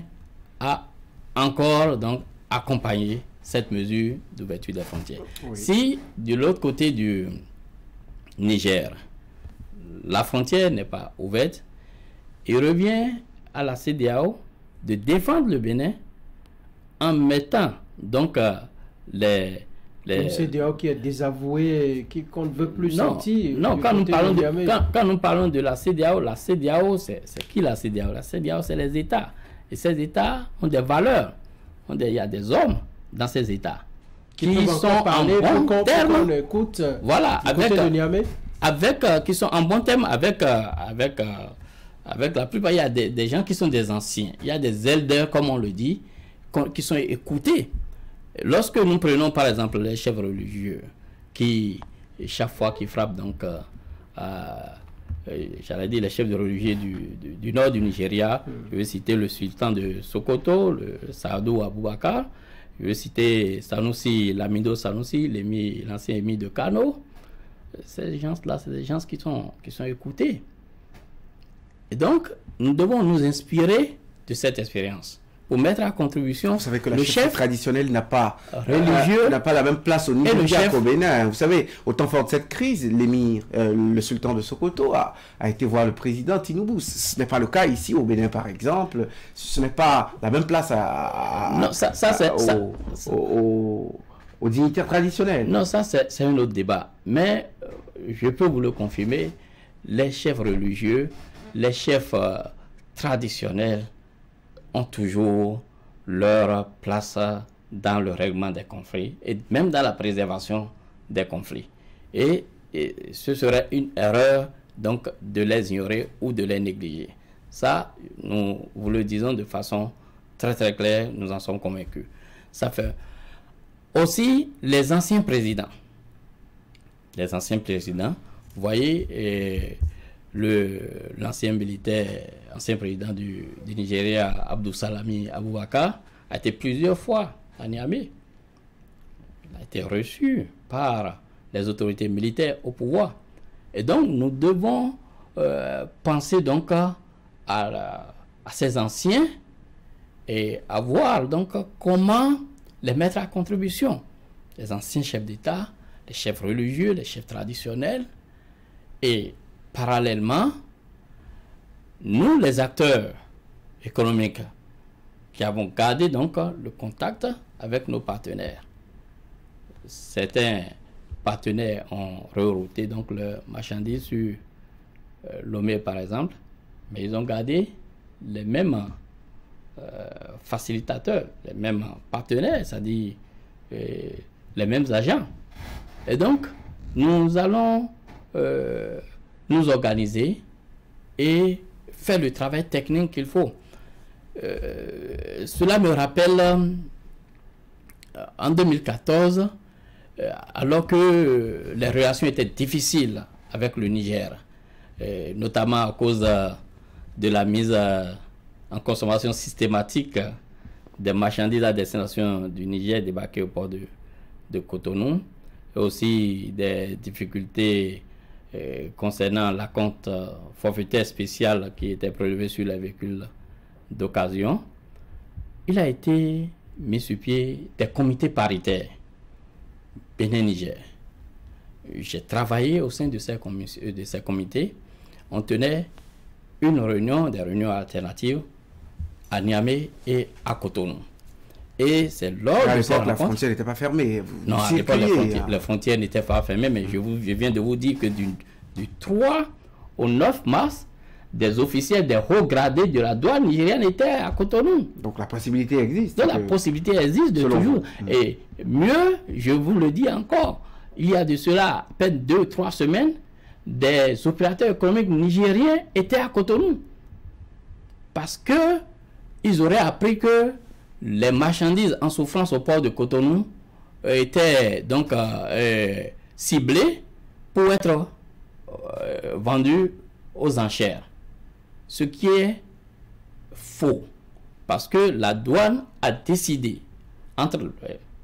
a encore donc accompagné cette mesure d'ouverture des frontières. Oui. Si de l'autre côté du Niger, la frontière n'est pas ouverte, il revient à la CEDEAO de défendre le Bénin en mettant donc une CEDEAO qui est désavouée, qu'on ne veut plus sentir. Non, quand nous parlons de la CEDEAO, c'est qui la CEDEAO? La CEDEAO, c'est les États. Et ces États ont des valeurs. Il y a des hommes dans ces États qui sont en bon terme. Voilà, qui sont en bon terme avec la plupart. Il y a des gens qui sont des anciens. Il y a des elders, comme on le dit, qui sont écoutés. Lorsque nous prenons par exemple les chefs religieux qui, chaque fois qu'ils frappent donc, j'allais dire les chefs religieux du nord du Nigeria, je vais citer le sultan de Sokoto, le Saadou Aboubakar, je vais citer Sanusi, Lamido Sanusi, l'ancien émir de Kano. Ces gens-là, c'est des gens qui sont écoutés. Et donc, nous devons nous inspirer de cette expérience pour mettre à contribution. Vous savez que le chef traditionnel n'a pas la même place au Nigeria qu'au Bénin. Vous savez, au temps fort de cette crise, l'émir, le sultan de Sokoto a été voir le président Tinubu. Ce n'est pas le cas ici au Bénin, par exemple. Ce n'est pas la même place aux dignitaires traditionnels. Non, ça c'est un autre débat. Mais je peux vous le confirmer, les chefs religieux, les chefs traditionnels ont toujours leur place dans le règlement des conflits et même dans la préservation des conflits. et ce serait une erreur donc de les ignorer ou de les négliger. Ça, nous vous le disons de façon très très claire, nous en sommes convaincus. Ça fait aussi les anciens présidents. Les anciens présidents, vous voyez, l'ancien militaire, ancien président du Nigeria, Abdou Salami Abubakar, a été plusieurs fois à Niamey. Il a été reçu par les autorités militaires au pouvoir. Et donc, nous devons penser donc à ces anciens et à voir donc comment les mettre à contribution. Les anciens chefs d'État, les chefs religieux, les chefs traditionnels. Et parallèlement, nous, les acteurs économiques, qui avons gardé donc le contact avec nos partenaires. Certains partenaires ont rerouté donc leurs marchandises sur Lomé par exemple, mais ils ont gardé les mêmes facilitateurs, les mêmes partenaires, c'est-à-dire les mêmes agents. Et donc, nous allons nous organiser et faire le travail technique qu'il faut. Cela me rappelle en 2014, alors que les relations étaient difficiles avec le Niger, notamment à cause de la mise en consommation systématique des marchandises à destination du Niger débarquées au port de Cotonou, et aussi des difficultés concernant la compte forfaitaire spéciale qui était prélevée sur les véhicules d'occasion. Il a été mis sur pied des comités paritaires Bénin-Niger. J'ai travaillé au sein de ces comités. On tenait des réunions alternatives à Niamey et à Cotonou. Et c'est lors de cette rencontre... la frontière n'était pas fermée. Non, à l'époque, la frontière n'était pas fermée, mais je viens de vous dire que du 3 au 9 mars, des officiels, des hauts gradés de la douane nigérienne étaient à Cotonou. Donc la possibilité existe. Donc la possibilité existe de toujours. Et mieux, je vous le dis encore, il y a de cela à peine 2-3 semaines, des opérateurs économiques nigériens étaient à Cotonou. Parce que ils auraient appris que les marchandises en souffrance au port de Cotonou étaient donc ciblées pour être vendues aux enchères. Ce qui est faux. Parce que la douane a décidé, entre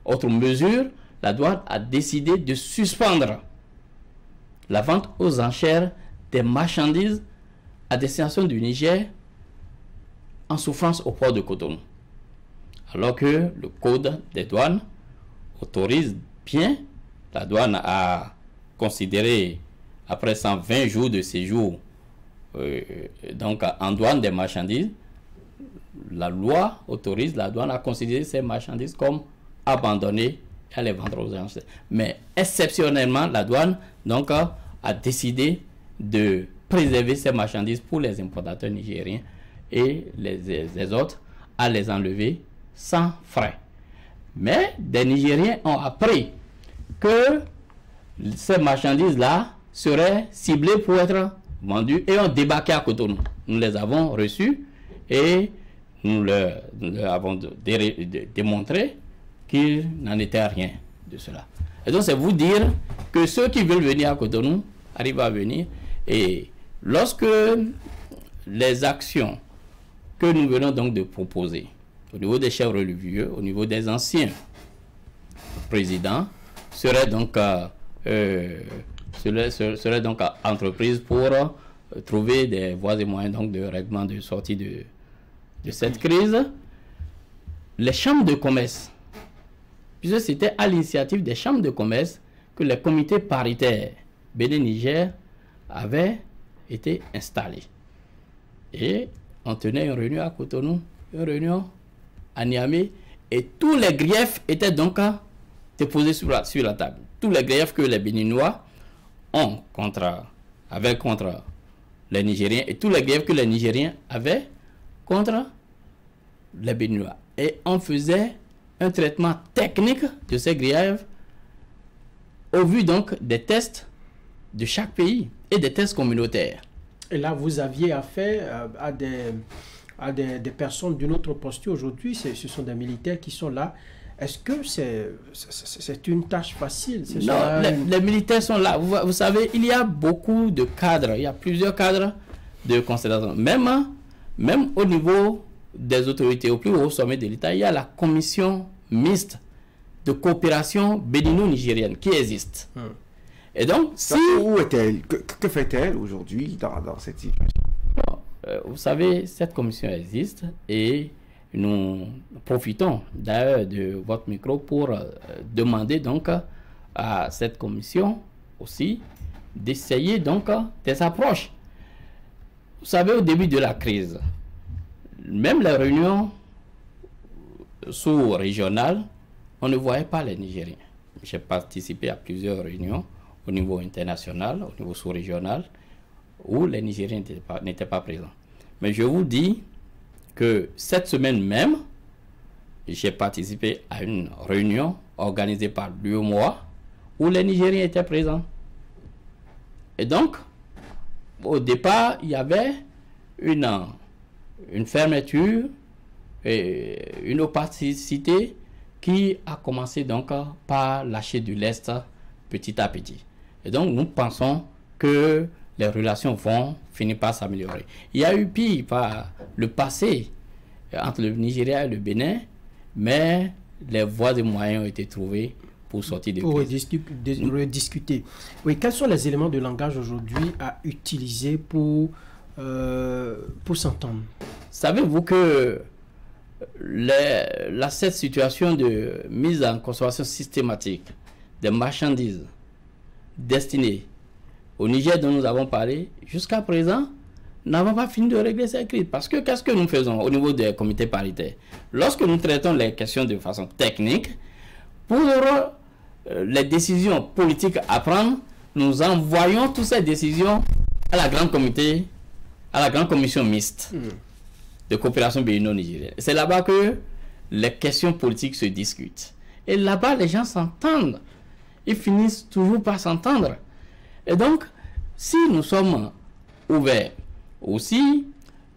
autres mesures, la douane a décidé de suspendre la vente aux enchères des marchandises à destination du Niger en souffrance au port de Cotonou. Alors que le code des douanes autorise bien, la douane a considéré, après 120 jours de séjour donc en douane des marchandises, la loi autorise la douane à considérer ces marchandises comme abandonnées et à les vendre aux enchères. Mais exceptionnellement, la douane donc a décidé de préserver ces marchandises pour les importateurs nigériens et les autres à les enlever sans frais. Mais des Nigériens ont appris que ces marchandises-là seraient ciblées pour être vendues et ont débarqué à Cotonou. Nous les avons reçus et nous leur avons démontré qu'il n'en était rien de cela. Et donc c'est vous dire que ceux qui veulent venir à Cotonou arrivent à venir, et lorsque les actions que nous venons donc de proposer au niveau des chefs religieux, au niveau des anciens présidents, seraient donc entreprises pour trouver des voies et moyens donc de règlement de sortie de cette crise. Les chambres de commerce, puisque c'était à l'initiative des chambres de commerce que les comités paritaires Bénin-Niger avaient été installés. Et on tenait une réunion à Cotonou, une réunion à Niamey, et tous les griefs étaient donc déposés sur la table. Tous les griefs que les Béninois ont contre les Nigériens, et tous les griefs que les Nigériens avaient contre les Béninois. Et on faisait un traitement technique de ces griefs au vu donc des tests de chaque pays et des tests communautaires. Et là, vous aviez affaire à des personnes d'une autre posture. Aujourd'hui, ce sont des militaires qui sont là. Est-ce que c'est une tâche facile? Non, les militaires sont là. Vous savez, il y a beaucoup de cadres. Il y a plusieurs cadres de considération. Même au niveau des autorités, au plus haut sommet de l'État, il y a la commission mixte de coopération bénino-nigérienne qui existe. Et donc, si... Où est-elle? Que fait-elle aujourd'hui dans cette situation? Vous savez, cette commission existe et nous profitons d'ailleurs de votre micro pour demander donc à cette commission aussi d'essayer donc des approches. Vous savez, au début de la crise, même les réunions sous-régionales, on ne voyait pas les Nigériens. J'ai participé à plusieurs réunions au niveau international, au niveau sous-régional, où les Nigériens n'étaient pas présents. Mais je vous dis que cette semaine même, j'ai participé à une réunion organisée par l'UEMOA où les Nigériens étaient présents. Et donc, au départ, il y avait une fermeture et une opacité qui a commencé donc par lâcher de l'Est petit à petit. Et donc, nous pensons que les relations vont finir par s'améliorer. Il y a eu pire par le passé entre le Nigeria et le Bénin, mais les voies et moyens ont été trouvés pour sortir de crise. Pour rediscuter. Oui, quels sont les éléments de langage aujourd'hui à utiliser pour s'entendre? Savez-vous que cette situation de mise en consommation systématique des marchandises destinées au Niger dont nous avons parlé, jusqu'à présent, n'avons pas fini de régler cette crise. Parce que qu'est-ce que nous faisons au niveau des comités paritaires? Lorsque nous traitons les questions de façon technique, pour les décisions politiques à prendre, nous envoyons toutes ces décisions à la grande commission mixte de coopération bénino-nigérienne. C'est là-bas que les questions politiques se discutent. Et là-bas, les gens s'entendent. Ils finissent toujours par s'entendre. Et donc, si nous sommes ouverts aussi,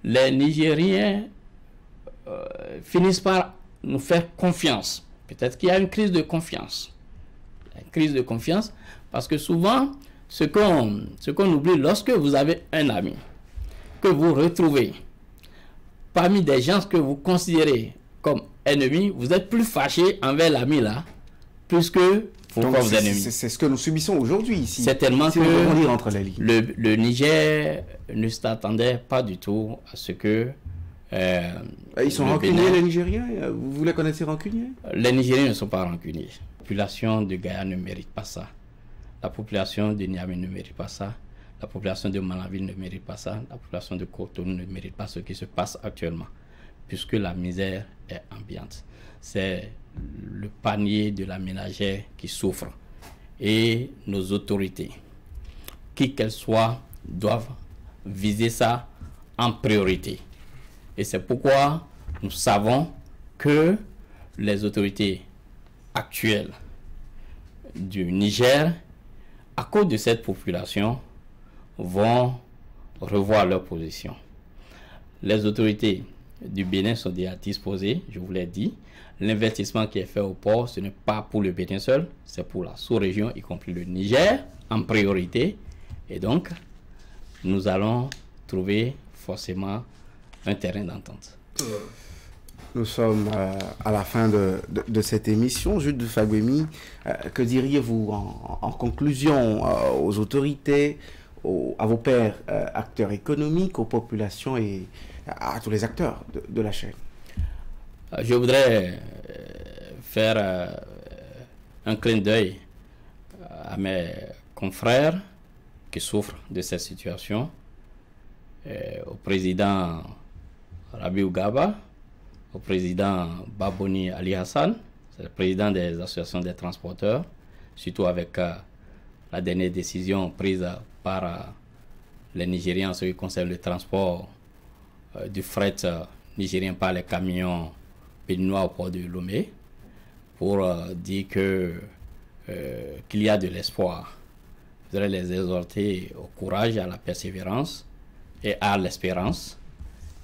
les Nigériens finissent par nous faire confiance. Peut-être qu'il y a une crise de confiance. Une crise de confiance, parce que souvent, ce qu'on oublie, lorsque vous avez un ami que vous retrouvez parmi des gens que vous considérez comme ennemis, vous êtes plus fâché envers l'ami là, plus que pour vos ennemis. C'est ce que nous subissons aujourd'hui ici. Certainement si que lire entre les lignes. Le Niger ne s'attendait pas du tout à ce que... ils sont rancuniers, les Nigériens? Vous les connaissez rancuniers? Les Nigériens ne sont pas rancuniers. La population de Gaïa ne mérite pas ça. La population de Niamey ne mérite pas ça. La population de Malanville ne mérite pas ça. La population de Cotonou ne mérite pas ce qui se passe actuellement, puisque la misère est ambiante. C'est le panier de la ménagère qui souffre. Et nos autorités, qui qu'elles soient, doivent viser ça en priorité. Et c'est pourquoi nous savons que les autorités actuelles du Niger, à cause de cette population, vont revoir leur position. Les autorités du Bénin sont déjà disposées, je vous l'ai dit. L'investissement qui est fait au port, ce n'est pas pour le Bénin seul, c'est pour la sous-région, y compris le Niger, en priorité. Et donc, nous allons trouver forcément un terrain d'entente. Nous sommes à la fin de cette émission. Jude Fagbemi, que diriez-vous en conclusion aux autorités, à vos pairs acteurs économiques, aux populations et à tous les acteurs de la chaîne? Je voudrais faire un clin d'œil à mes confrères qui souffrent de cette situation, au président Rabiou Gaba, au président Baboni Ali Hassan, c'est le président des associations des transporteurs, surtout avec la dernière décision prise par les Nigériens en ce qui concerne le transport du fret nigérien par les camions béninois au port de Lomé, pour dire que qu'il y a de l'espoir. Je voudrais les exhorter au courage, à la persévérance et à l'espérance,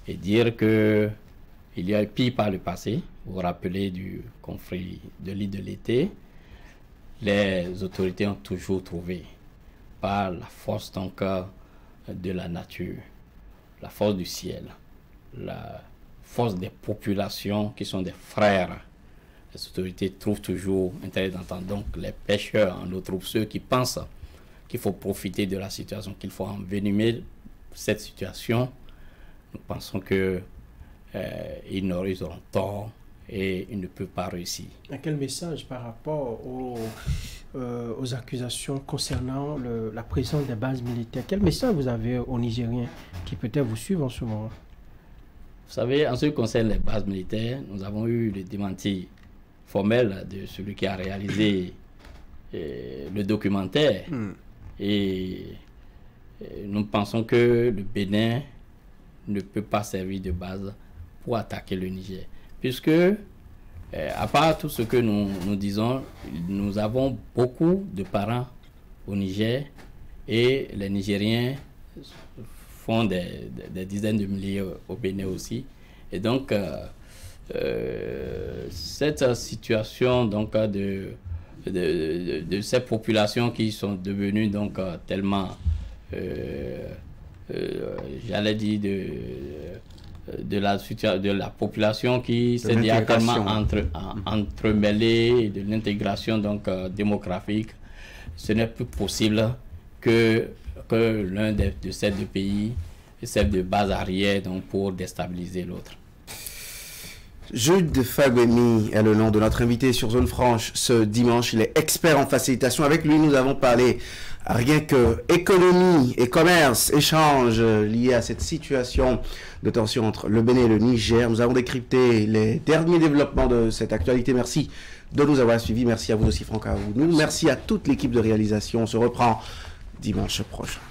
et dire que il y a eu pire par le passé. Vous vous rappelez du conflit de l'île de l'été. Les autorités ont toujours trouvé, par la force donc de la nature, la force du ciel, la force des populations qui sont des frères. Les autorités trouvent toujours intérêt d'entendre. Donc les pêcheurs en eau trouve, ceux qui pensent qu'il faut profiter de la situation, qu'il faut envenimer cette situation, nous pensons que ils auront tort et ils ne peuvent pas réussir. Et quel message par rapport aux accusations concernant la présence des bases militaires? Quel message vous avez aux Nigériens qui peut-être vous suivent en ce moment? Vous savez, en ce qui concerne les bases militaires, nous avons eu le démenti formel de celui qui a réalisé le documentaire. Et nous pensons que le Bénin ne peut pas servir de base pour attaquer le Niger. Puisque, à part tout ce que nous disons, nous avons beaucoup de parents au Niger et les Nigériens font des dizaines de milliers au Bénin aussi. Et donc, cette situation donc, de ces populations qui sont devenues donc, tellement, j'allais dire, de la population qui s'est directement entremêlée, de l'intégration donc démographique, ce n'est plus possible que l'un de ces deux pays serve de base arrière donc, pour déstabiliser l'autre. Jude Fagbemi est le nom de notre invité sur Zone Franche ce dimanche. Il est expert en facilitation. Avec lui, nous avons parlé rien que économie et commerce, échanges liés à cette situation de tension entre le Bénin et le Niger. Nous avons décrypté les derniers développements de cette actualité. Merci de nous avoir suivis. Merci à vous aussi, Franck Aoudou. Merci à toute l'équipe de réalisation. On se reprend dimanche prochain.